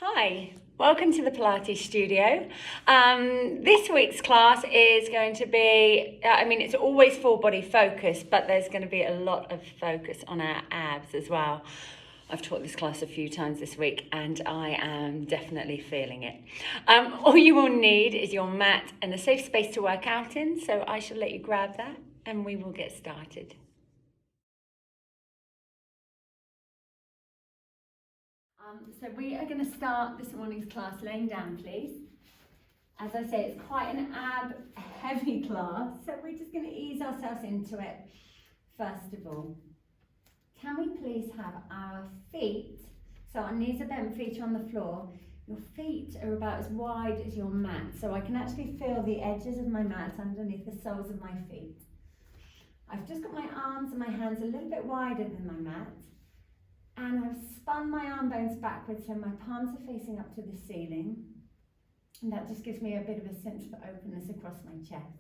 Hi, welcome to the Pilates studio. This week's class is going to be, it's always full body focus, but there's going to be a lot of focus on our abs as well. I've taught this class a few times this week and I am definitely feeling it. All you will need is your mat and a safe space to work out in, so I shall let you grab that and we will get started. So we are going to start this morning's class laying down, please. As I say, it's quite an ab heavy class, so we're just going to ease ourselves into it first of all. Can we please have our feet, so our knees are bent, feet are on the floor, your feet are about as wide as your mat, so I can actually feel the edges of my mat underneath the soles of my feet. I've just got my arms and my hands a little bit wider than my mat. And I've spun my arm bones backwards so my palms are facing up to the ceiling. And that just gives me a bit of a sense of openness across my chest.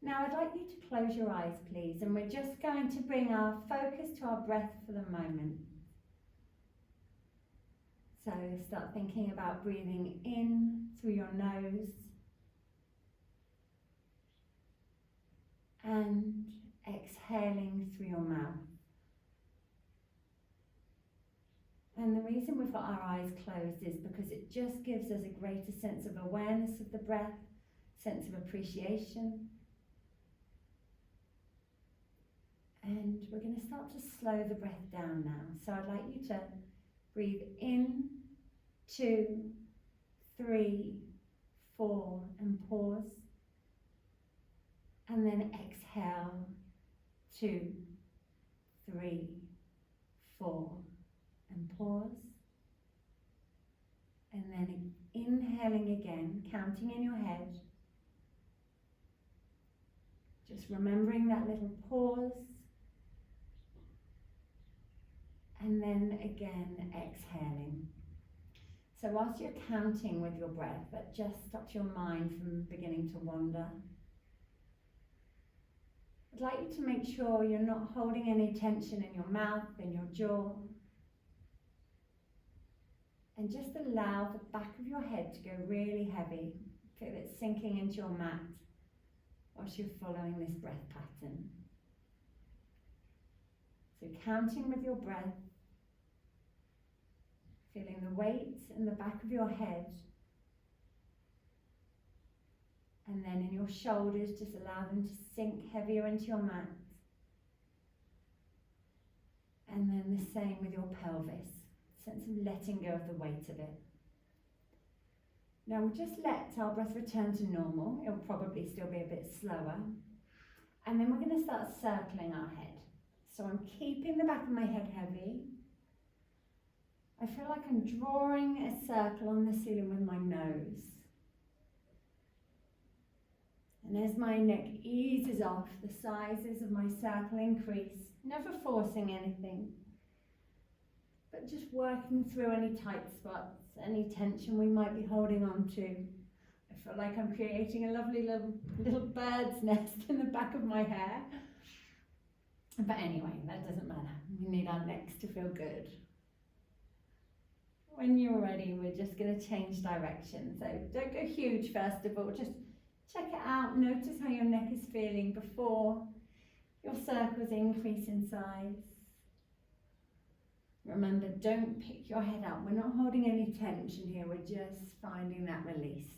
Now I'd like you to close your eyes, please, and we're just going to bring our focus to our breath for the moment. So start thinking about breathing in through your nose and exhaling through your mouth. And the reason we've got our eyes closed is because it just gives us a greater sense of awareness of the breath, sense of appreciation. And we're going to start to slow the breath down now. So I'd like you to breathe in, 2, 3, 4, and pause. And then exhale, 2, 3, 4. And pause, and then inhaling again, counting in your head, just remembering that little pause, and then again exhaling. So whilst you're counting with your breath, that just stops your mind from beginning to wander. I'd like you to make sure you're not holding any tension in your mouth, in your jaw. And just allow the back of your head to go really heavy. Feel it sinking into your mat whilst you're following this breath pattern. So counting with your breath, feeling the weight in the back of your head. And then in your shoulders, just allow them to sink heavier into your mat. And then the same with your pelvis. Sense of letting go of the weight of it. Now we'll just let our breath return to normal. It'll probably still be a bit slower. And then we're going to start circling our head. So I'm keeping the back of my head heavy. I feel like I'm drawing a circle on the ceiling with my nose. And as my neck eases off, the sizes of my circle increase, never forcing anything. But just working through any tight spots, any tension we might be holding on to. I feel like I'm creating a lovely little bird's nest in the back of my hair. But anyway, that doesn't matter. We need our necks to feel good. When you're ready, we're just going to change direction. So don't go huge first of all, just check it out. Notice how your neck is feeling before your circles increase in size. Remember, don't pick your head up. We're not holding any tension here. We're just finding that release.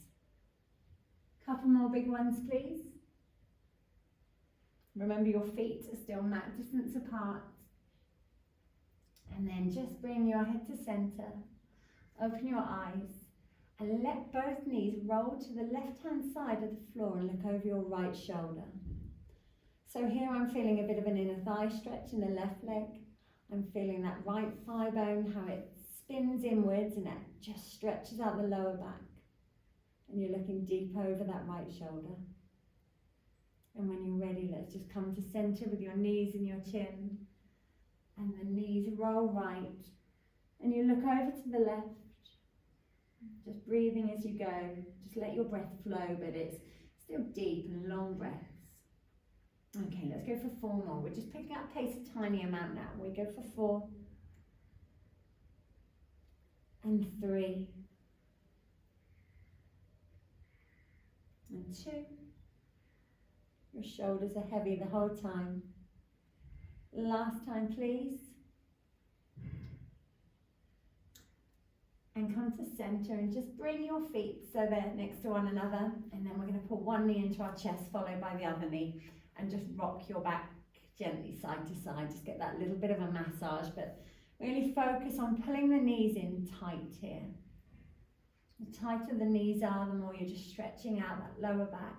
Couple more big ones, please. Remember, your feet are still mat distance apart. And then just bring your head to center. Open your eyes and let both knees roll to the left-hand side of the floor and look over your right shoulder. So here I'm feeling a bit of an inner thigh stretch in the left leg. I'm feeling that right thigh bone, how it spins inwards and it just stretches out the lower back. And you're looking deep over that right shoulder. And when you're ready, let's just come to center with your knees and your chin. And the knees roll right. And you look over to the left. Just breathing as you go. Just let your breath flow, but it's still deep and long breaths. Okay, let's go for 4 more. We're just picking up pace a tiny amount now. We go for 4. and 3, and 2. Your shoulders are heavy the whole time. Last time, please. And come to center and just bring your feet so they're next to one another. And then we're going to put one knee into our chest, followed by the other knee, and just rock your back gently side to side. Just get that little bit of a massage, but really focus on pulling the knees in tight here. The tighter the knees are, the more you're just stretching out that lower back.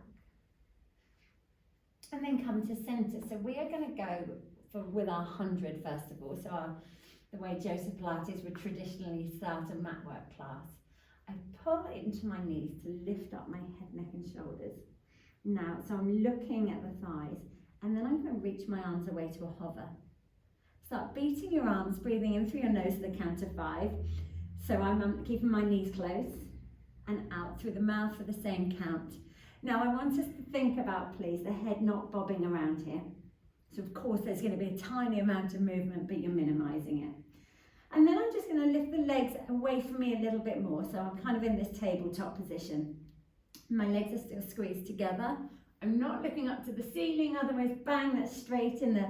And then come to center. So we are going to go with our 100 first of all. So the way Joseph Pilates would traditionally start a mat work class. I pull into my knees to lift up my head, neck and shoulders. Now, so I'm looking at the thighs, and then I'm going to reach my arms away to a hover. Start beating your arms, breathing in through your nose to the count of 5. So I'm keeping my knees close and out through the mouth for the same count. Now I want us to think about, please, the head not bobbing around here. So of course there's going to be a tiny amount of movement, but you're minimizing it. And then I'm just going to lift the legs away from me a little bit more. So I'm kind of in this tabletop position. My legs are still squeezed together. I'm not looking up to the ceiling, otherwise bang, that's straight in the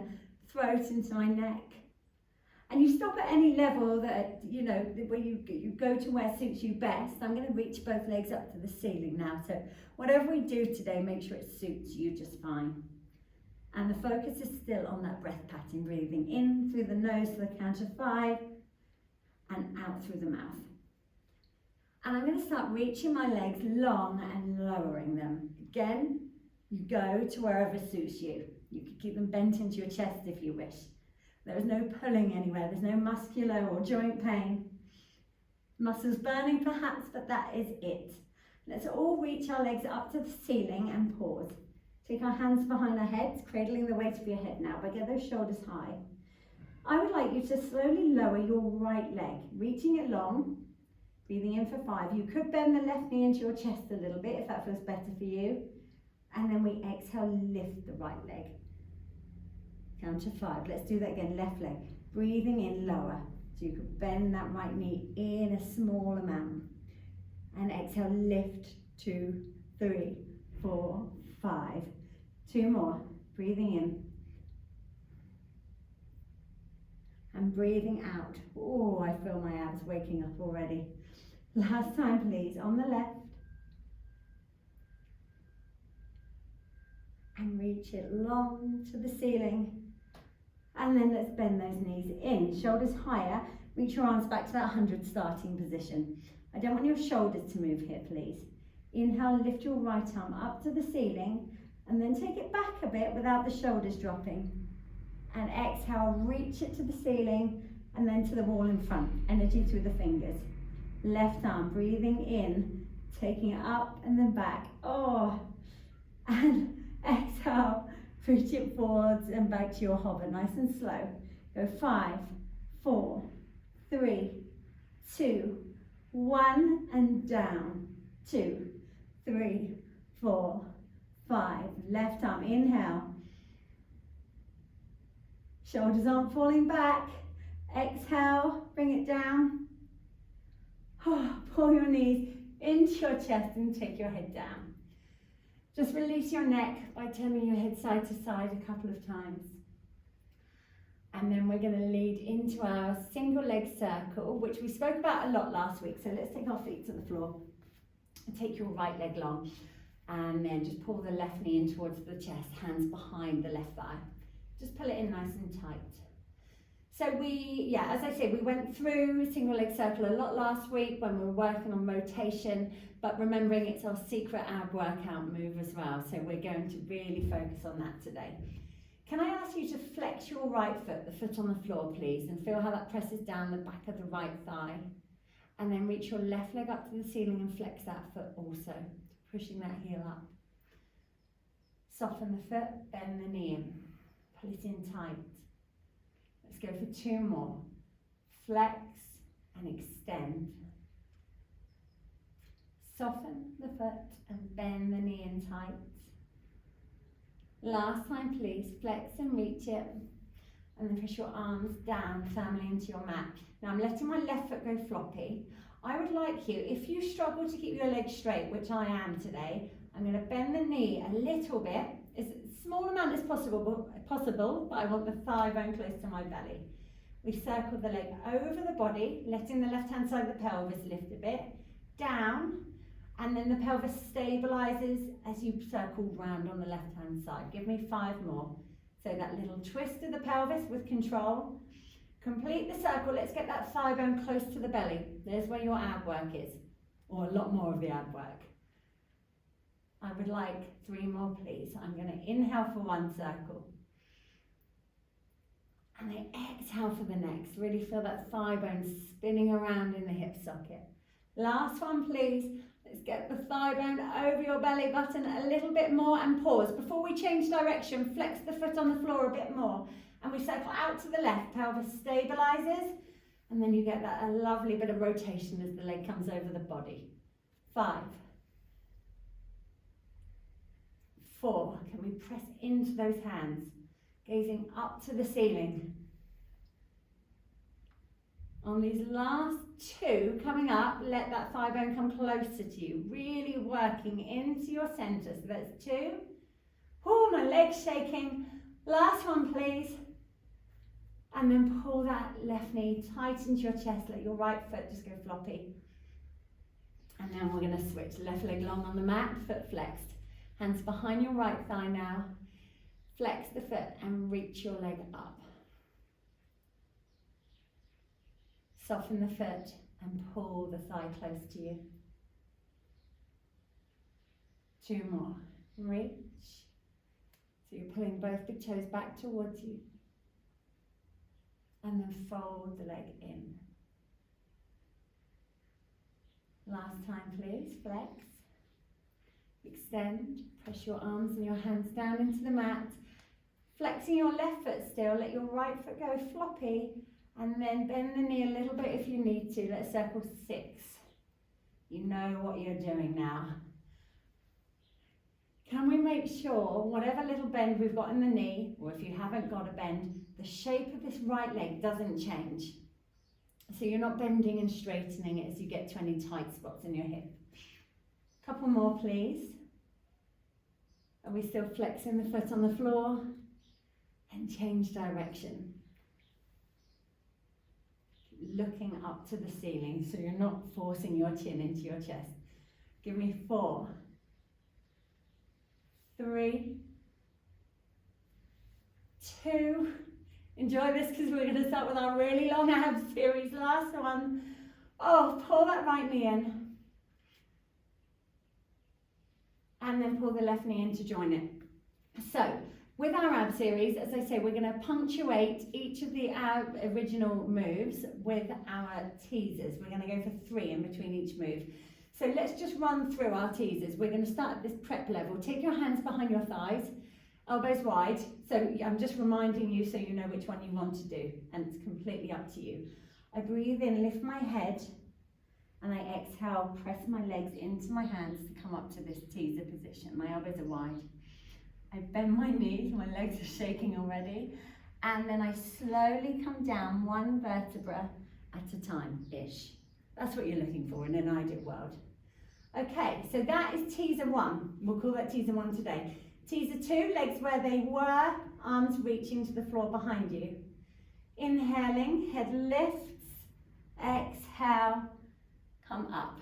throat into my neck. And you stop at any level that, you know, where you go to where suits you best. I'm going to reach both legs up to the ceiling now. So whatever we do today, make sure it suits you just fine. And the focus is still on that breath pattern, breathing in through the nose to the count of 5 and out through the mouth. And I'm going to start reaching my legs long and lowering them. Again, you go to wherever suits you. You can keep them bent into your chest if you wish. There is no pulling anywhere. There's no muscular or joint pain. Muscles burning perhaps, but that is it. Let's all reach our legs up to the ceiling and pause. Take our hands behind our heads, cradling the weight of your head now, but get those shoulders high. I would like you to slowly lower your right leg, reaching it long, breathing in for 5. You could bend the left knee into your chest a little bit if that feels better for you. And then we exhale, lift the right leg. Count to 5. Let's do that again. Left leg. Breathing in lower. So you could bend that right knee in a small amount. And exhale, lift. 2, 3, 4, 5. 2 more. Breathing in. And breathing out. Oh, I feel my abs waking up already. Last time, please. On the left. And reach it long to the ceiling. And then let's bend those knees in, shoulders higher, reach your arms back to that 100 starting position. I don't want your shoulders to move here, please. Inhale, lift your right arm up to the ceiling, and then take it back a bit without the shoulders dropping. And exhale, reach it to the ceiling, and then to the wall in front, energy through the fingers. Left arm, breathing in, taking it up and then back. Oh, and exhale, reach it forwards and back to your hover, nice and slow. Go 5, 4, 3, 2, 1, and down. 2, 3, 4, 5. Left arm, inhale. Shoulders aren't falling back. Exhale, bring it down. Oh, pull your knees into your chest and take your head down. Just release your neck by turning your head side to side a couple of times. And then we're going to lead into our single leg circle, which we spoke about a lot last week. So let's take our feet to the floor and take your right leg long. And then just pull the left knee in towards the chest, hands behind the left thigh. Just pull it in nice and tight. So as I said, we went through single leg circle a lot last week when we were working on rotation, but remembering it's our secret ab workout move as well. So we're going to really focus on that today. Can I ask you to flex your right foot, the foot on the floor, please, and feel how that presses down the back of the right thigh. And then reach your left leg up to the ceiling and flex that foot also, pushing that heel up. Soften the foot, bend the knee in, pull it in tight. Let's go for 2 more. Flex and extend. Soften the foot and bend the knee in tight. Last time, please. Flex and reach it. and then push your arms down firmly into your mat. Now I'm letting my left foot go floppy. I would like you, if you struggle to keep your legs straight, which I am today, I'm going to bend the knee a little bit, as small amount as possible, but I want the thigh bone close to my belly. We circle the leg over the body, letting the left hand side of the pelvis lift a bit, down, and then the pelvis stabilizes as you circle round on the left hand side. Give me 5 more. So that little twist of the pelvis with control. Complete the circle. Let's get that thigh bone close to the belly. There's where your ab work is, or a lot more of the ab work. I would like 3 more, please. I'm going to inhale for 1 circle. And I exhale for the next. Really feel that thigh bone spinning around in the hip socket. Last one, please. Let's get the thigh bone over your belly button a little bit more and pause. Before we change direction, flex the foot on the floor a bit more. And we circle out to the left, pelvis stabilizes. And then you get that a lovely bit of rotation as the leg comes over the body. 5. 4. Can we press into those hands? Gazing up to the ceiling. On these last 2 coming up, let that thigh bone come closer to you, really working into your center. So that's 2. Oh, my leg's shaking. Last one, please. And then pull that left knee tight into your chest, let your right foot just go floppy. And then we're going to switch, left leg long on the mat, foot flexed. Hands behind your right thigh now. Flex the foot and reach your leg up. Soften the foot and pull the thigh close to you. 2 more. Reach. So you're pulling both big toes back towards you. And then fold the leg in. Last time, please. Flex. Extend. Press your arms and your hands down into the mat. Flexing your left foot still. Let your right foot go floppy. And then bend the knee a little bit if you need to. Let's circle 6. You know what you're doing now. Can we make sure, whatever little bend we've got in the knee, or if you haven't got a bend, the shape of this right leg doesn't change. So you're not bending and straightening it as you get to any tight spots in your hip. Couple more, please. Are we still flexing the foot on the floor? And change direction. Looking up to the ceiling so you're not forcing your chin into your chest. Give me 4, 3, 2. Enjoy this because we're going to start with our really long abs series. Last one. Oh, pull that right knee in. And then pull the left knee in to join it. So, with our ab series, as I say, we're going to punctuate each of the original moves with our teasers. We're going to go for 3 in between each move. So let's just run through our teasers. We're going to start at this prep level. Take your hands behind your thighs, elbows wide. So I'm just reminding you so you know which one you want to do, and it's completely up to you. I breathe in, lift my head, and I exhale, press my legs into my hands to come up to this teaser position. My elbows are wide. I bend my knees, my legs are shaking already, and then I slowly come down 1 vertebra at a time-ish. That's what you're looking for in an ideal world. Okay, so that is teaser 1. We'll call that teaser 1 today. Teaser 2, legs where they were, arms reaching to the floor behind you. Inhaling, head lifts, exhale, come up.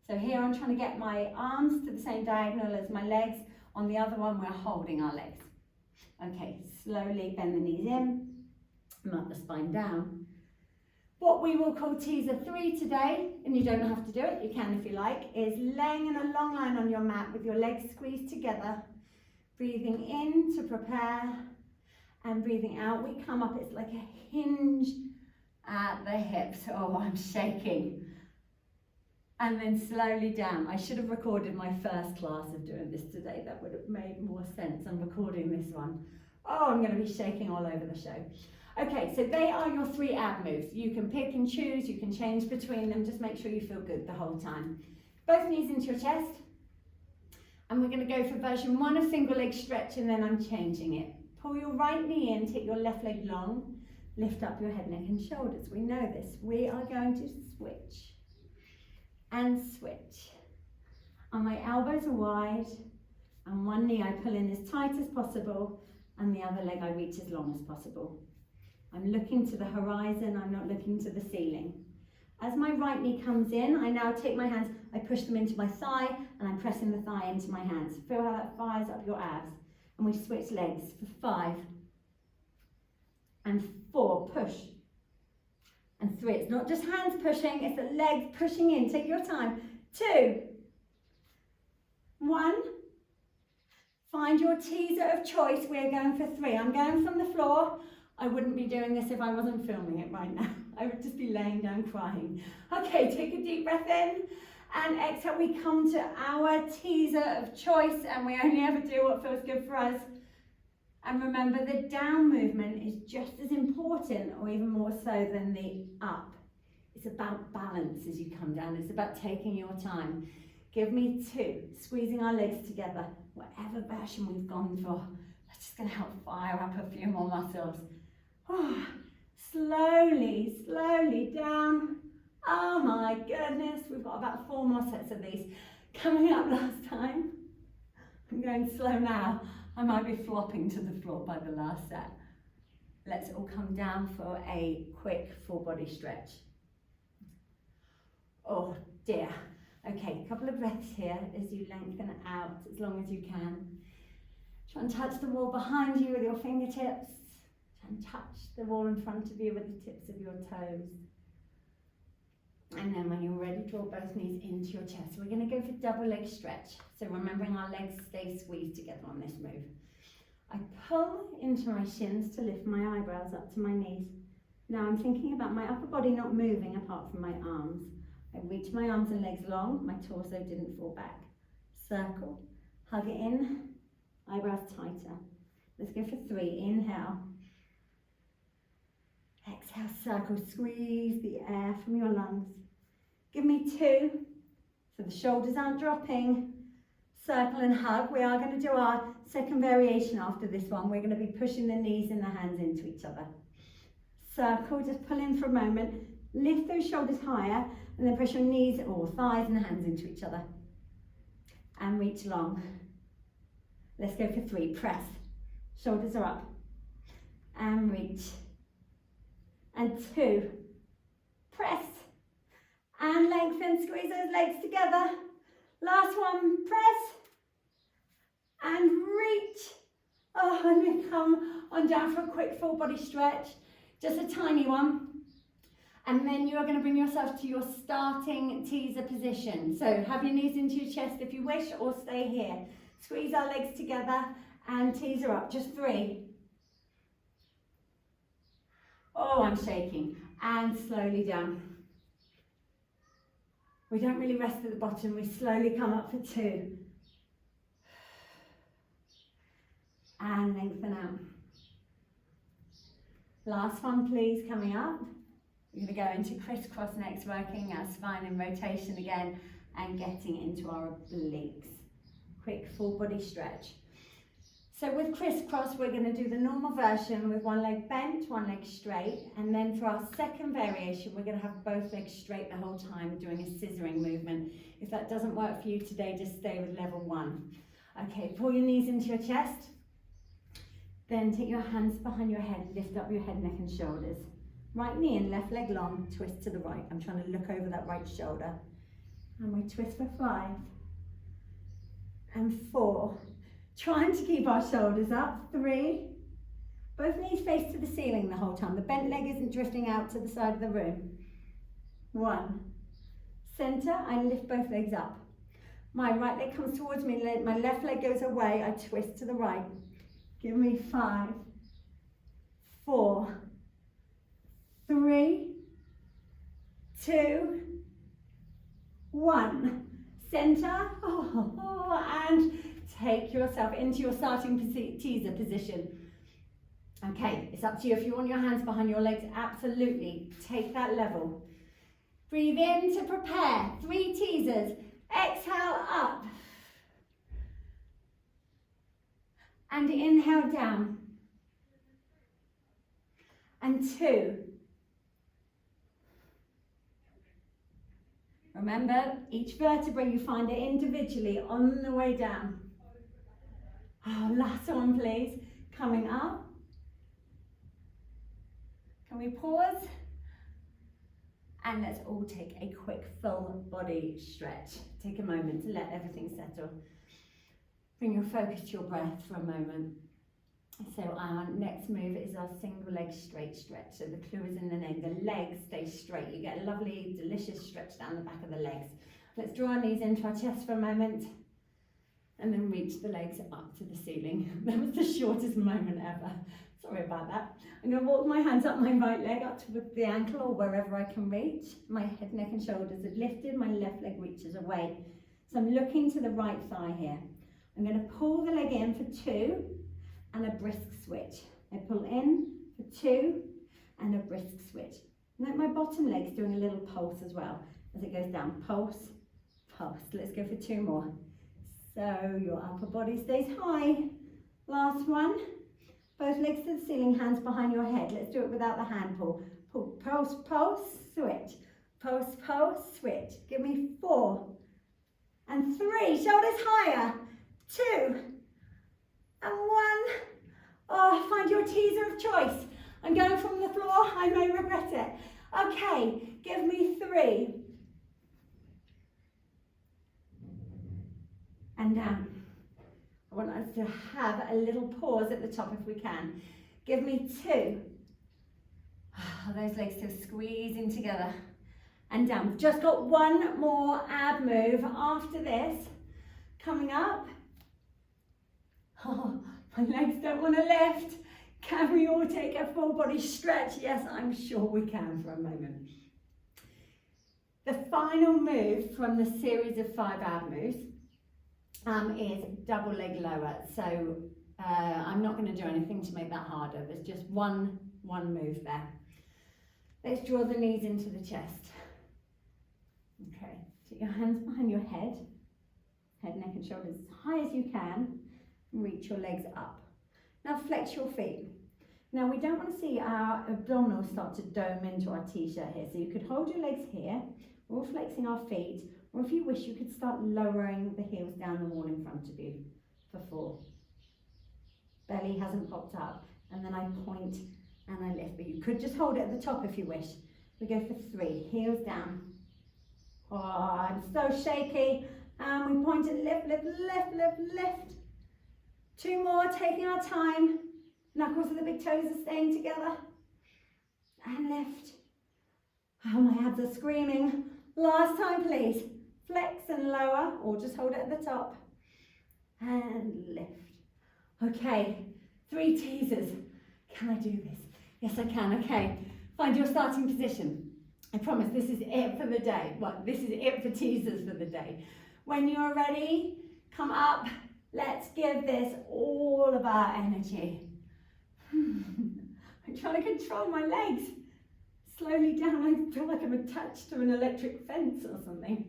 So here I'm trying to get my arms to the same diagonal as my legs. On the other one, we're holding our legs. Okay, slowly bend the knees in, melt the spine down. What we will call teaser 3 today, and you don't have to do it, you can if you like, is laying in a long line on your mat with your legs squeezed together, breathing in to prepare, and breathing out. We come up, it's like a hinge at the hips. Oh, I'm shaking. And then slowly down. I should have recorded my first class of doing this today. That would have made more sense. I'm recording this one. Oh, I'm going to be shaking all over the show. Okay, so they are your 3 ab moves. You can pick and choose. You can change between them. Just make sure you feel good the whole time. Both knees into your chest. And we're going to go for version 1 of single leg stretch, and then I'm changing it. Pull your right knee in, take your left leg long, lift up your head, neck and shoulders. We know this. We are going to switch and switch. And my elbows are wide, and one knee I pull in as tight as possible, and the other leg I reach as long as possible. I'm looking to the horizon, I'm not looking to the ceiling. As my right knee comes in, I now take my hands, I push them into my thigh, and I'm pressing the thigh into my hands. Feel how that fires up your abs. And we switch legs for 5 and 4, push. And 3, it's not just hands pushing, it's the legs pushing in. Take your time. 2, 1. Find your teaser of choice. We're going for 3. I'm going from the floor. I wouldn't be doing this if I wasn't filming it right now. I would just be laying down crying. Okay, take a deep breath in and exhale. We come to our teaser of choice, and we only ever do what feels good for us. And remember, the down movement is just as important, or even more so, than the up. It's about balance as you come down. It's about taking your time. Give me 2, squeezing our legs together. Whatever version we've gone for, that's just going to help fire up a few more muscles. Oh, slowly, slowly down. Oh my goodness, we've got about 4 more sets of these. Coming up last time. I'm going slow now. I might be flopping to the floor by the last set. Let's all come down for a quick full body stretch. Oh dear. Okay, a couple of breaths here as you lengthen out as long as you can. Try and touch the wall behind you with your fingertips. Try and touch the wall in front of you with the tips of your toes. And then when you're ready, draw both knees into your chest. So we're going to go for double leg stretch. So remembering our legs stay squeezed together on this move. I pull into my shins to lift my eyebrows up to my knees. Now I'm thinking about my upper body not moving apart from my arms. I reach my arms and legs long, my torso didn't fall back. Circle, hug it in, eyebrows tighter. Let's go for 3, inhale. Exhale, circle, squeeze the air from your lungs. Give me 2, so the shoulders aren't dropping. Circle and hug. We are going to do our second variation after this one. We're going to be pushing the knees and the hands into each other. Circle, just pull in for a moment. Lift those shoulders higher, and then press your knees or thighs and hands into each other. And reach long. Let's go for 3, press. Shoulders are up. And reach. And 2, press. And lengthen, squeeze those legs together. Last one, press. And reach. Oh, and then come on down for a quick full body stretch. Just a tiny one. And then you are going to bring yourself to your starting teaser position. So have your knees into your chest if you wish, or stay here. Squeeze our legs together and teaser up. Just 3. Oh, I'm shaking. And slowly down. We don't really rest at the bottom. We slowly come up for 2. And lengthen out. Last one, please, coming up. We're going to go into crisscross next, working our spine in rotation again and getting into our obliques. Quick full body stretch. So with crisscross, we're going to do the normal version with one leg bent, one leg straight. And then for our second variation, we're going to have both legs straight the whole time, doing a scissoring movement. If that doesn't work for you today, just stay with level 1. Okay, pull your knees into your chest. Then take your hands behind your head, lift up your head, neck and shoulders. Right knee and left leg long, twist to the right. I'm trying to look over that right shoulder. And we twist for 5 and 4. Trying to keep our shoulders up. 3. Both knees face to the ceiling the whole time. The bent leg isn't drifting out to the side of the room. 1. Center, I lift both legs up. My right leg comes towards me, my left leg goes away, I twist to the right. Give me 5, 4, 3, 2, 1. Center, and take yourself into your starting teaser position. Okay, it's up to you. If you want your hands behind your legs, absolutely take that level. Breathe in to prepare. 3 teasers. Exhale up. And inhale down. and 2. Remember, each vertebra you find it individually on the way down. Oh, last one please. Coming up. Can we pause? And let's all take a quick full body stretch. Take a moment to let everything settle. Bring your focus to your breath for a moment. So our next move is our single leg straight stretch. So the clue is in the name. The legs stay straight. You get a lovely, delicious stretch down the back of the legs. Let's draw our knees into our chest for a moment. And then reach the legs up to the ceiling. That was the shortest moment ever. Sorry about that. I'm going to walk my hands up my right leg up to the ankle or wherever I can reach. My head, neck and shoulders are lifted. My left leg reaches away. So I'm looking to the right thigh here. I'm going to pull the leg in for 2 and a brisk switch. I pull in for 2 and a brisk switch. Note my bottom leg's doing a little pulse as well as it goes down. Pulse, pulse. Let's go for 2 more. So your upper body stays high. Last one. Both legs to the ceiling, hands behind your head. Let's do it without the hand pull. Pull, pulse, pulse, switch. Pulse, pulse, switch. Give me 4 and 3. Shoulders higher. 2 and 1. Oh, find your teaser of choice. I'm going from the floor. I may regret it. Okay, give me 3. And down. I want us to have a little pause at the top if we can. Give me 2. Oh, those legs still squeezing together. And down. We've just got one more ab move after this. Coming up. Oh, my legs don't want to lift. Can we all take a full body stretch? Yes, I'm sure we can for a moment. The final move from the series of 5 ab moves is double leg lower. So I'm not going to do anything to make that harder. There's just one move there. Let's draw the knees into the chest. Okay, put your hands behind your head, neck and shoulders as high as you can. Reach your legs up. Now flex your feet. Now we don't want to see our abdominals start to dome into our t-shirt here. So you could hold your legs here, we're flexing our feet, or if you wish you could start lowering the heels down the wall in front of you for 4. Belly hasn't popped up, and then I point and I lift, but you could just hold it at the top if you wish. We go for 3, heels down. Oh, I'm so shaky. And we point and lift, lift, lift, lift, lift. 2 more, taking our time. Knuckles of the big toes are staying together. And lift. Oh, my abs are screaming. Last time, please. Flex and lower, or just hold it at the top. And lift. Okay, 3 teasers. Can I do this? Yes, I can. Okay, find your starting position. I promise this is it for the day. Well, this is it for teasers for the day. When you're ready, come up. Let's give this all of our energy. I'm trying to control my legs. Slowly down, I feel like I'm attached to an electric fence or something.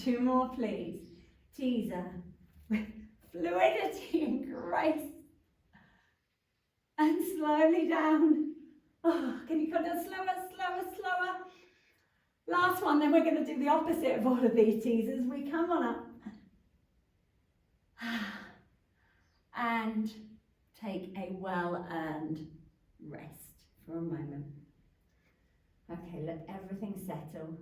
2 more, please. Teaser with fluidity and grace. And slowly down. Oh, can you come down slower, slower, slower? Last one, then we're going to do the opposite of all of these teasers. We come on up. And take a well-earned rest for a moment. Okay, let everything settle.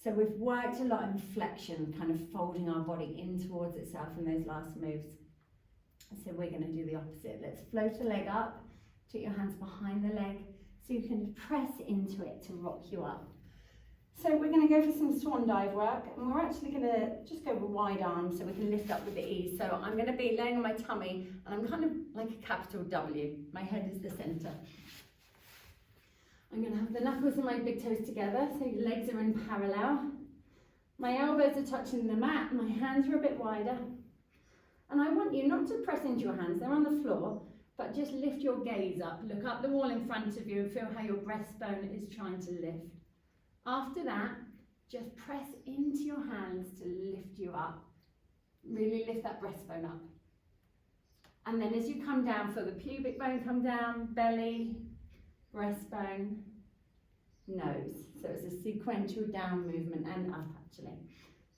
So we've worked a lot in flexion, kind of folding our body in towards itself in those last moves. So we're going to do the opposite. Let's float a leg up, take your hands behind the leg so you can press into it to rock you up. So we're going to go for some Swan Dive work, and we're actually going to just go with wide arms so we can lift up with the ease. So I'm going to be laying on my tummy, and I'm kind of like a capital W. My head is the centre. I'm going to have the knuckles and my big toes together, so your legs are in parallel. My elbows are touching the mat, my hands are a bit wider. And I want you not to press into your hands, they're on the floor, but just lift your gaze up. Look up the wall in front of you and feel how your breastbone is trying to lift. After that, just press into your hands to lift you up. Really lift that breastbone up. And then as you come down, feel the pubic bone come down, belly, breastbone, nose. So it's a sequential down movement and up actually.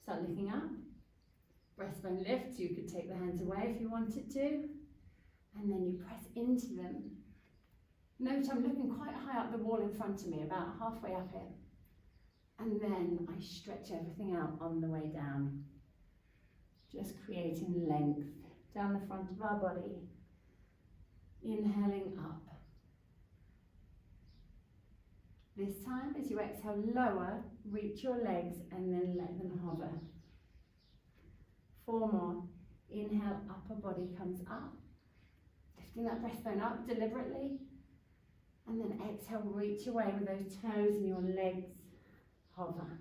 Start looking up. Breastbone lifts. You could take the hands away if you wanted to. And then you press into them. Note I'm looking quite high up the wall in front of me, about halfway up it. And then I stretch everything out on the way down. Just creating length down the front of our body. Inhaling up. This time, as you exhale, lower, reach your legs and then let them hover. 4 more. Inhale, upper body comes up. Lifting that breastbone up deliberately. And then exhale, reach away with those toes and your legs hover.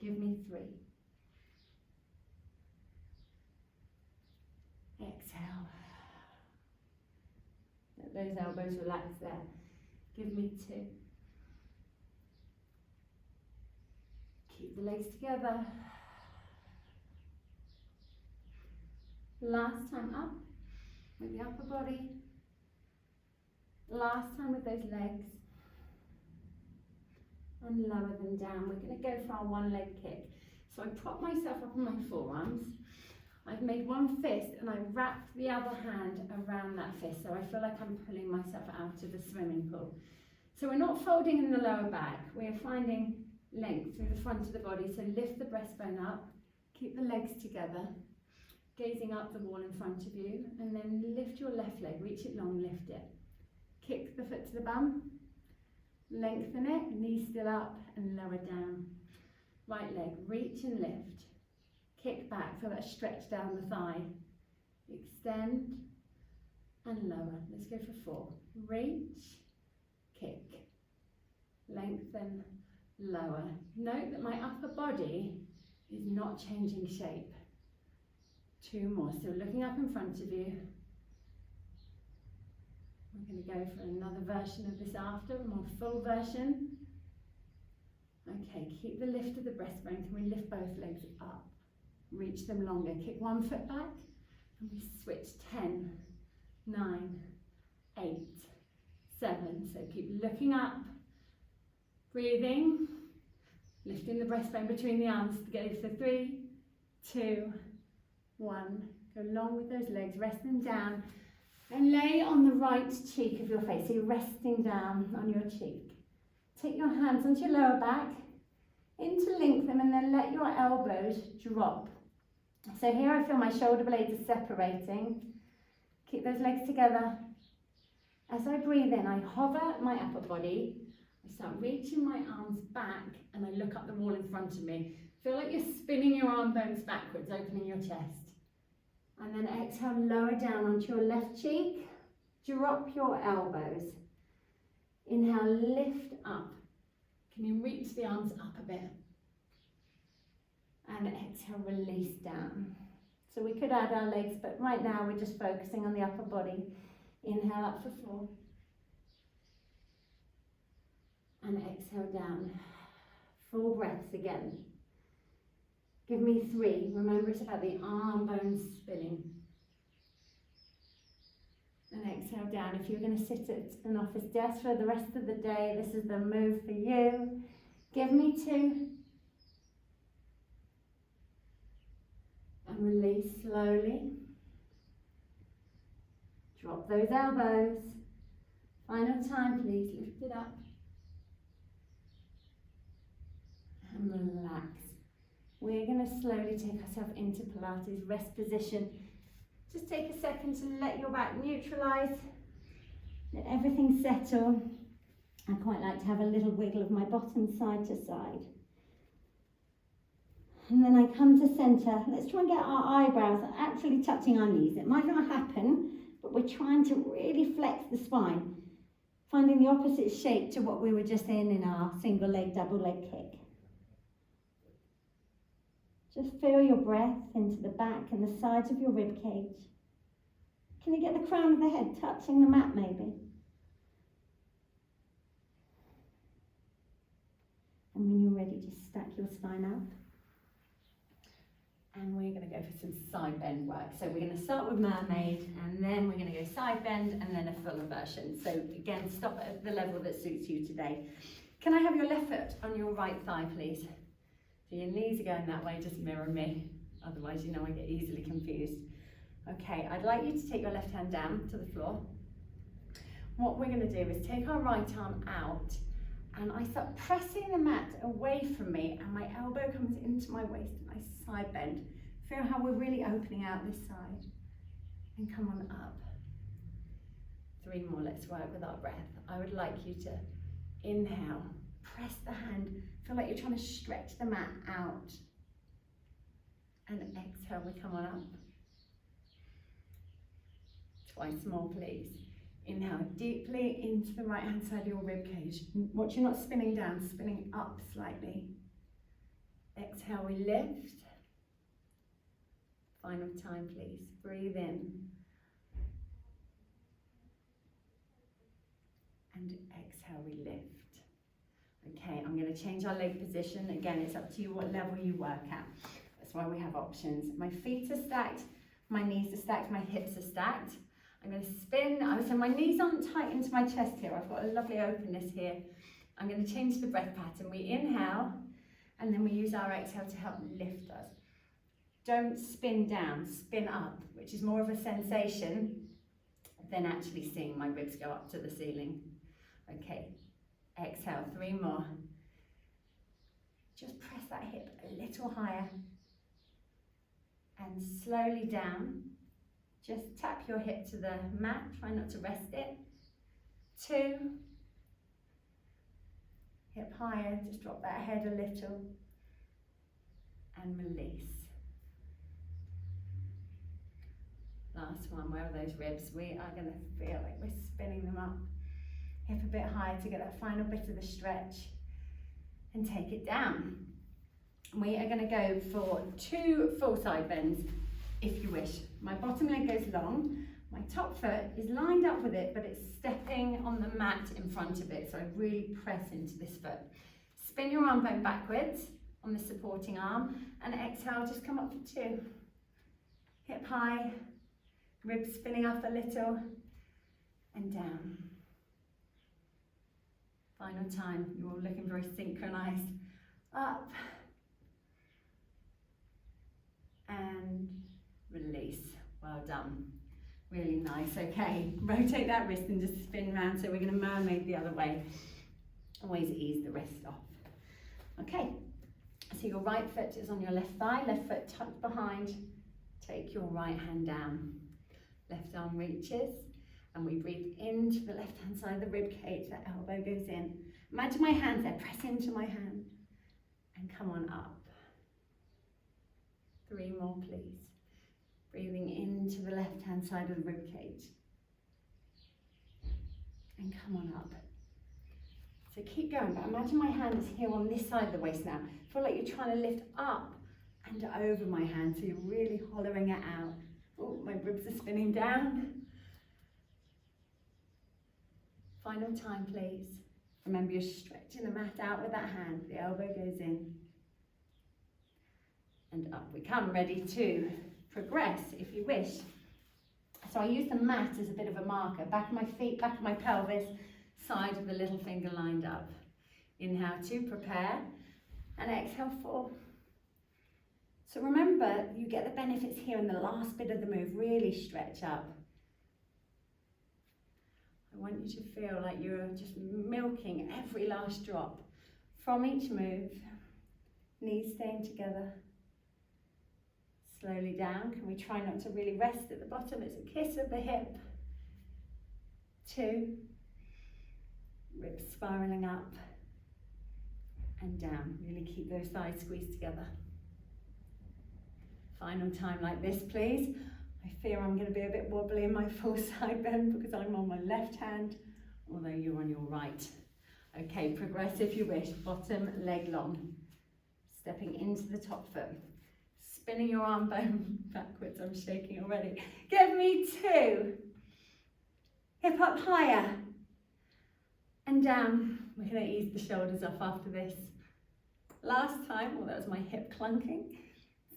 Give me 3. Exhale. Let those elbows relax there. Give me 2. Keep the legs together. Last time up with the upper body. Last time with those legs. And lower them down. We're going to go for our 1 leg kick. So I prop myself up on my forearms. I've made 1 fist and I wrap the other hand around that fist. So I feel like I'm pulling myself out of the swimming pool. So we're not folding in the lower back. We're finding length through the front of the body. So lift the breastbone up. Keep the legs together. Gazing up the wall in front of you. And then lift your left leg. Reach it long, lift it. Kick the foot to the bum. Lengthen it. Knees still up and lower down. Right leg. Reach and lift. Kick back, feel that stretch down the thigh. Extend and lower. Let's go for 4. Reach, kick, lengthen, lower. Note that my upper body is not changing shape. 2 more. So looking up in front of you. We're going to go for another version of this after, a more full version. Okay, keep the lift of the breastbone. Can we lift both legs up? Reach them longer. Kick 1 foot back and we switch. 10, 9, 8, 7. So keep looking up, breathing, lifting the breastbone between the arms. Go for 3, 2, 1. Go long with those legs. Rest them down and lay on the right cheek of your face. So you're resting down on your cheek. Take your hands onto your lower back, interlink them and then let your elbows drop. So here I feel my shoulder blades are separating. Keep those legs together. As I breathe in, I hover my upper body. I start reaching my arms back and I look up the wall in front of me. Feel like you're spinning your arm bones backwards, opening your chest. And then exhale, lower down onto your left cheek. Drop your elbows. Inhale, lift up. Can you reach the arms up a bit? And exhale, release down. So we could add our legs, but right now we're just focusing on the upper body. Inhale up for 4. And exhale down. Full breaths again. Give me 3. Remember, it's about the arm bones spinning. And exhale down. If you're going to sit at an office desk for the rest of the day, this is the move for you. Give me 2. And release slowly. Drop those elbows. Final time, please. Lift it up. And relax. We're going to slowly take ourselves into Pilates, rest position. Just take a second to let your back neutralise. Let everything settle. I quite like to have a little wiggle of my bottom side to side. And then I come to centre. Let's try and get our eyebrows actually touching our knees. It might not happen, but we're trying to really flex the spine, finding the opposite shape to what we were just in our single leg, double leg kick. Just feel your breath into the back and the sides of your rib cage. Can you get the crown of the head touching the mat maybe? And when you're ready, just stack your spine up. And we're going to go for some side bend work. So we're going to start with mermaid, and then we're going to go side bend, and then a full inversion. So again, stop at the level that suits you today. Can I have your left foot on your right thigh, please? So your knees are going that way, just mirror me. Otherwise, you know I get easily confused. Okay, I'd like you to take your left hand down to the floor. What we're going to do is take our right arm out, and I start pressing the mat away from me, and my elbow comes into my waist, and I side bend. Feel how we're really opening out this side. And come on up. 3 more, let's work with our breath. I would like you to inhale, press the hand, feel like you're trying to stretch the mat out. And exhale, we come on up. Twice more, please. Inhale deeply into the right hand side of your rib cage. Watch you're not spinning down, spinning up slightly. Exhale, we lift. Final time, please. Breathe in. And exhale, we lift. Okay, I'm going to change our leg position. Again, it's up to you what level you work at. That's why we have options. My feet are stacked, my knees are stacked, my hips are stacked. I'm going to spin, so my knees aren't tight into my chest here. I've got a lovely openness here. I'm going to change the breath pattern. We inhale, and then we use our exhale to help lift us. Don't spin down, spin up, which is more of a sensation than actually seeing my ribs go up to the ceiling. Okay, exhale, 3 more. Just press that hip a little higher. And slowly down. Just tap your hip to the mat, try not to rest it. 2. Hip higher, just drop that head a little. And release. Last one, where are those ribs? We are going to feel like we're spinning them up. Hip a bit higher to get that final bit of the stretch. And take it down. We are going to go for 2 full side bends, if you wish. My bottom leg goes long, my top foot is lined up with it, but it's stepping on the mat in front of it, so I really press into this foot. Spin your arm bone backwards on the supporting arm, and exhale, just come up for 2. Hip high, ribs spinning up a little, and down. Final time, you're all looking very synchronized. Up, and release. Well done. Really nice. Okay, rotate that wrist and just spin round. So we're going to mermaid the other way. Always ease the wrist off. Okay, so your right foot is on your left thigh, left foot tucked behind. Take your right hand down. Left arm reaches, and we breathe into the left hand side of the rib cage. That elbow goes in. Imagine my hands there, press into my hand, and come on up. 3 more, please. Breathing into the left-hand side of the rib cage. And come on up. So keep going, but imagine my hand is here on this side of the waist now. Feel like you're trying to lift up and over my hand, so you're really hollowing it out. Oh, my ribs are spinning down. Final time, please. Remember, you're stretching the mat out with that hand. The elbow goes in. And up we come, ready to progress if you wish. So I use the mat as a bit of a marker. Back of my feet, back of my pelvis, side of the little finger lined up. Inhale 2, prepare, and exhale 4. So remember, you get the benefits here in the last bit of the move. Really stretch up. I want you to feel like you're just milking every last drop from each move. Knees staying together. Slowly down. Can we try not to really rest at the bottom? It's a kiss of the hip. 2. Ribs spiraling up and down. Really keep those thighs squeezed together. Final time like this, please. I fear I'm going to be a bit wobbly in my full side bend because I'm on my left hand, although you're on your right. Okay, progress if you wish. Bottom leg long. Stepping into the top foot. Spinning your arm bone backwards. I'm shaking already. Give me 2. Hip up higher. And down. We're going to ease the shoulders off after this. Last time, well, that was my hip clunking.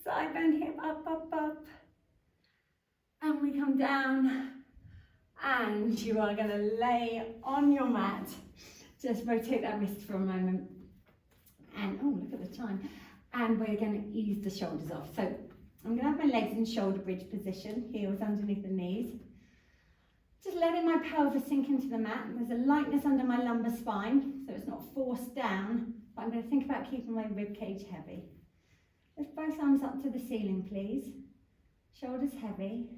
Side bend hip, up, up, up. And we come down. And you are going to lay on your mat. Just rotate that wrist for a moment. And, oh, look at the time. And we're going to ease the shoulders off. So I'm going to have my legs in shoulder bridge position, heels underneath the knees. Just letting my pelvis sink into the mat. There's a lightness under my lumbar spine, so it's not forced down, but I'm going to think about keeping my rib cage heavy. Lift both arms up to the ceiling, please. Shoulders heavy.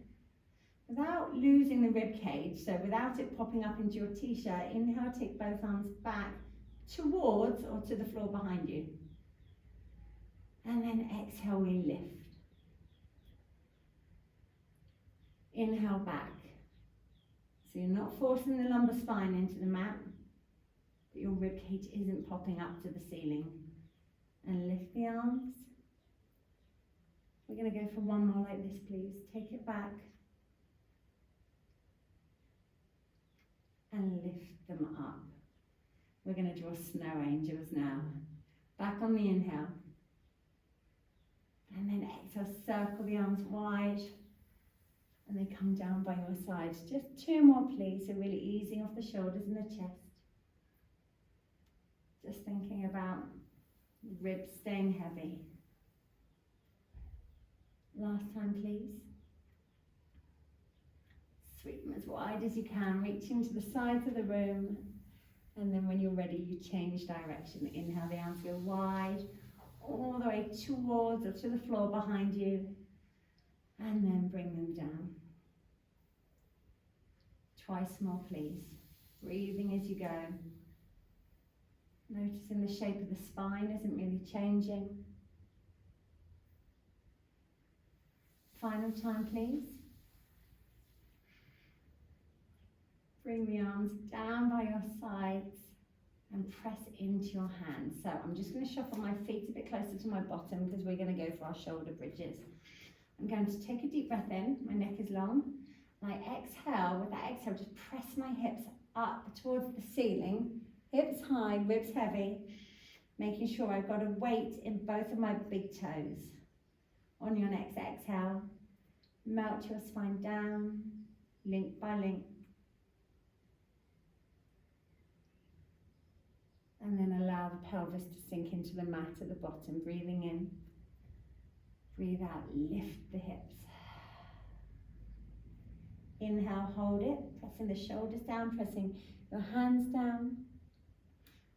Without losing the rib cage, so without it popping up into your t-shirt, inhale, take both arms back towards or to the floor behind you. And then exhale, we lift. Inhale back. So you're not forcing the lumbar spine into the mat, but your rib cage isn't popping up to the ceiling. And lift the arms. We're going to go for one more like this, please. Take it back. And lift them up. We're going to draw snow angels now. Back on the inhale. And then exhale, circle the arms wide. And they come down by your sides. Just two more, please. So really easing off the shoulders and the chest. Just thinking about ribs staying heavy. Last time, please. Sweep them as wide as you can, reaching to the sides of the room. And then when you're ready, you change direction. Inhale, the arms go wide, all the way towards or to the floor behind you. And then bring them down. Twice more, please. Breathing as you go. Noticing the shape of the spine isn't really changing. Final time, please. Bring the arms down by your sides and press into your hands. So I'm just going to shuffle my feet a bit closer to my bottom because we're going to go for our shoulder bridges. I'm going to take a deep breath in. My neck is long. And I exhale. With that exhale, just press my hips up towards the ceiling. Hips high, ribs heavy. Making sure I've got a weight in both of my big toes. On your next exhale, melt your spine down, link by link. And then allow the pelvis to sink into the mat at the bottom. Breathing in, breathe out, lift the hips. Inhale, hold it, pressing the shoulders down, pressing your hands down.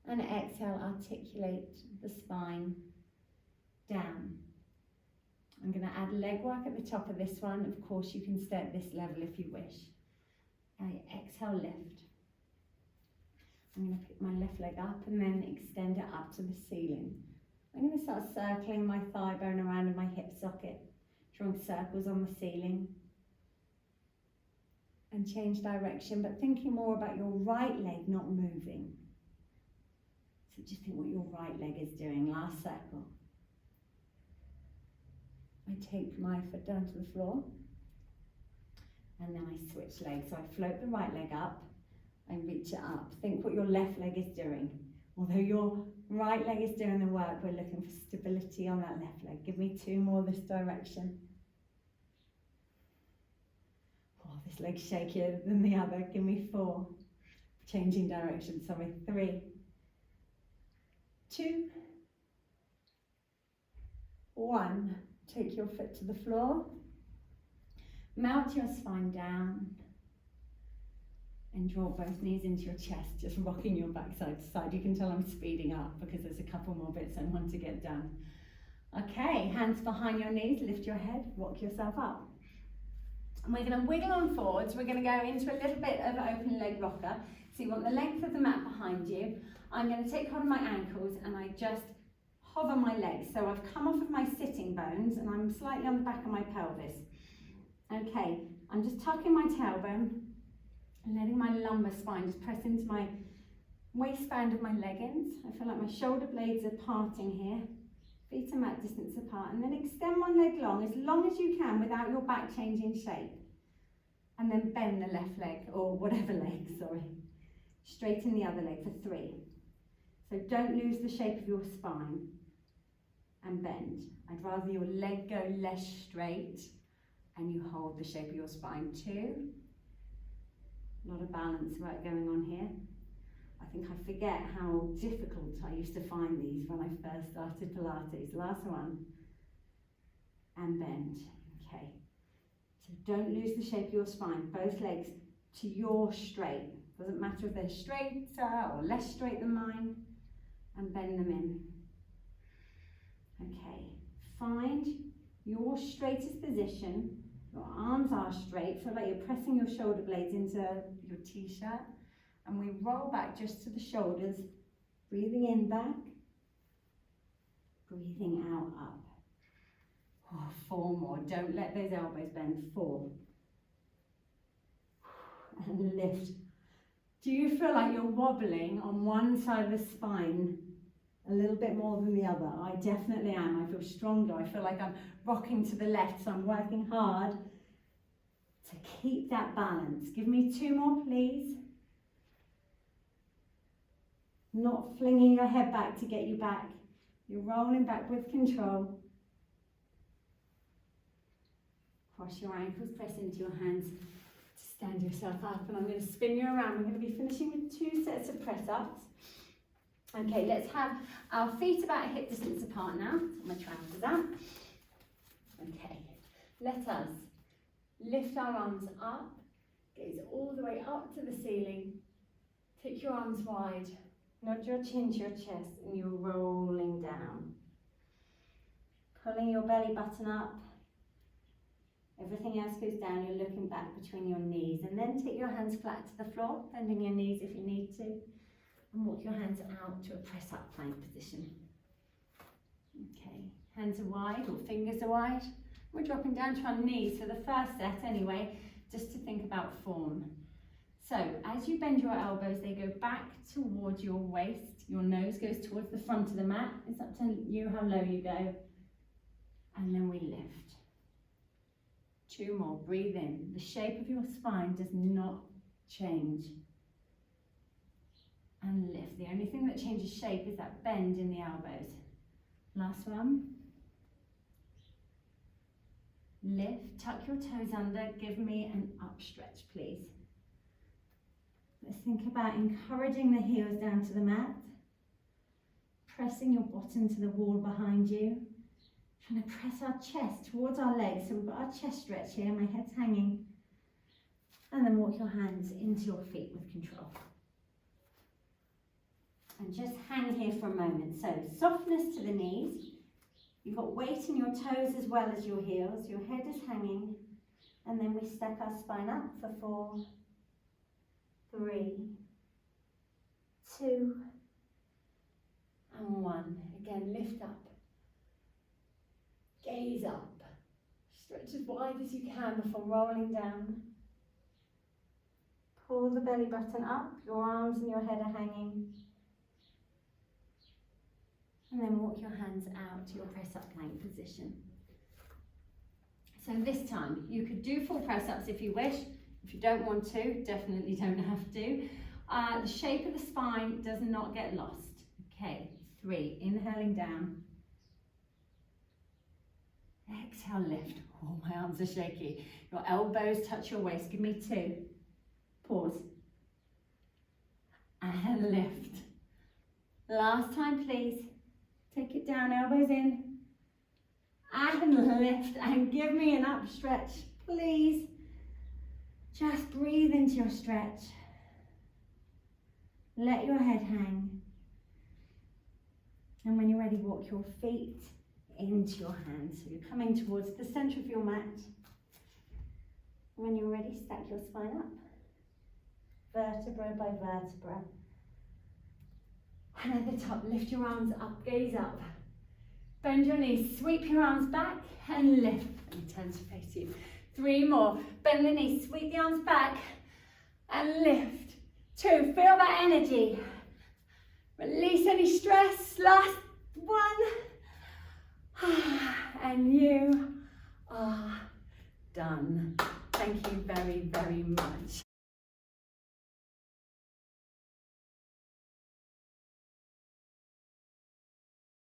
And exhale, articulate the spine down. I'm going to add leg work at the top of this one. Of course, you can stay at this level if you wish. I exhale, lift. I'm going to pick my left leg up and then extend it up to the ceiling. I'm going to start circling my thigh bone around in my hip socket, drawing circles on the ceiling. And change direction, but thinking more about your right leg not moving. So just think what your right leg is doing. Last circle. I take my foot down to the floor and then I switch legs. So I float the right leg up, I reach it up. Think what your left leg is doing. Although your right leg is doing the work, we're looking for stability on that left leg. Give me two more this direction. Oh, this leg's shakier than the other. Give me four. Changing direction, sorry. 3, 2, 1. Take your foot to the floor, mount your spine down, and draw both knees into your chest, just rocking your back side to side. You can tell I'm speeding up because there's a couple more bits I want to get done. Okay, hands behind your knees, lift your head, rock yourself up. And we're going to wiggle on forwards. We're going to go into a little bit of open leg rocker. So you want the length of the mat behind you. I'm going to take hold of my ankles and I just hover my legs. So I've come off of my sitting bones and I'm slightly on the back of my pelvis. Okay, I'm just tucking my tailbone and letting my lumbar spine just press into my waistband of my leggings. I feel like my shoulder blades are parting here. Feet are mat distance apart. And then extend one leg long as you can without your back changing shape. And then bend the left leg, or whatever leg, sorry. Straighten the other leg for 3. So don't lose the shape of your spine. and bend. I'd rather your leg go less straight and you hold the shape of your spine too. A lot of balance work going on here. I think I forget how difficult I used to find these when I first started Pilates. Last one. And bend. Okay. So don't lose the shape of your spine. Both legs to your straight. Doesn't matter if they're straighter or less straight than mine. And bend them in. Okay. Find your straightest position. Your arms are straight. Feel like you're pressing your shoulder blades into your t-shirt. And we roll back just to the shoulders. Breathing in back. Breathing out up. Oh, 4 more. Don't let those elbows bend. 4. And lift. Do you feel like you're wobbling on one side of the spine a little bit more than the other? I definitely am. I feel stronger. I feel like I'm rocking to the left, so I'm working hard to keep that balance. Give me 2 more, please. Not flinging your head back to get you back. You're rolling back with control. Cross your ankles, press into your hands to stand yourself up, and I'm going to spin you around. We're going to be finishing with 2 sets of press-ups. Okay, let's have our feet about hip distance apart now. Put my trousers out. Okay, let us lift our arms up, gaze all the way up to the ceiling. Take your arms wide, nod your chin to your chest, and you're rolling down. Pulling your belly button up. Everything else goes down, you're looking back between your knees, and then take your hands flat to the floor, bending your knees if you need to, and walk your hands out to a press-up plank position. Okay, hands are wide or fingers are wide. We're dropping down to our knees for the first set anyway, just to think about form. So as you bend your elbows, they go back towards your waist, your nose goes towards the front of the mat. It's up to you how low you go, and then we lift. 2 more, breathe in. The shape of your spine does not change. And lift. The only thing that changes shape is that bend in the elbows. Last one. Lift, tuck your toes under, give me an up stretch, please. Let's think about encouraging the heels down to the mat. Pressing your bottom to the wall behind you. Trying to press our chest towards our legs, so we've got our chest stretch here, my head's hanging. And then walk your hands into your feet with control. And just hang here for a moment. So softness to the knees. You've got weight in your toes as well as your heels. Your head is hanging. And then we stack our spine up for 4, 3, 2, and 1. Again, lift up. Gaze up. Stretch as wide as you can before rolling down. Pull the belly button up. Your arms and your head are hanging. And then walk your hands out to your press-up plank position. So this time, you could do full press-ups if you wish. If you don't want to, definitely don't have to. The shape of the spine does not get lost. Okay, 3, inhaling down. Exhale, lift. Oh, my arms are shaky. Your elbows touch your waist. Give me 2. Pause. And lift. Last time, please. Take it down, elbows in. And lift. And give me an up stretch, please. Just breathe into your stretch. Let your head hang. And when you're ready, walk your feet into your hands. So you're coming towards the center of your mat. When you're ready, stack your spine up. Vertebra by vertebra. And at the top, lift your arms up, gaze up. Bend your knees, sweep your arms back and lift. And turn to face you. 3 more. Bend the knees, sweep the arms back and lift. 2, feel that energy. Release any stress. Last 1. And you are done. Thank you very, very much.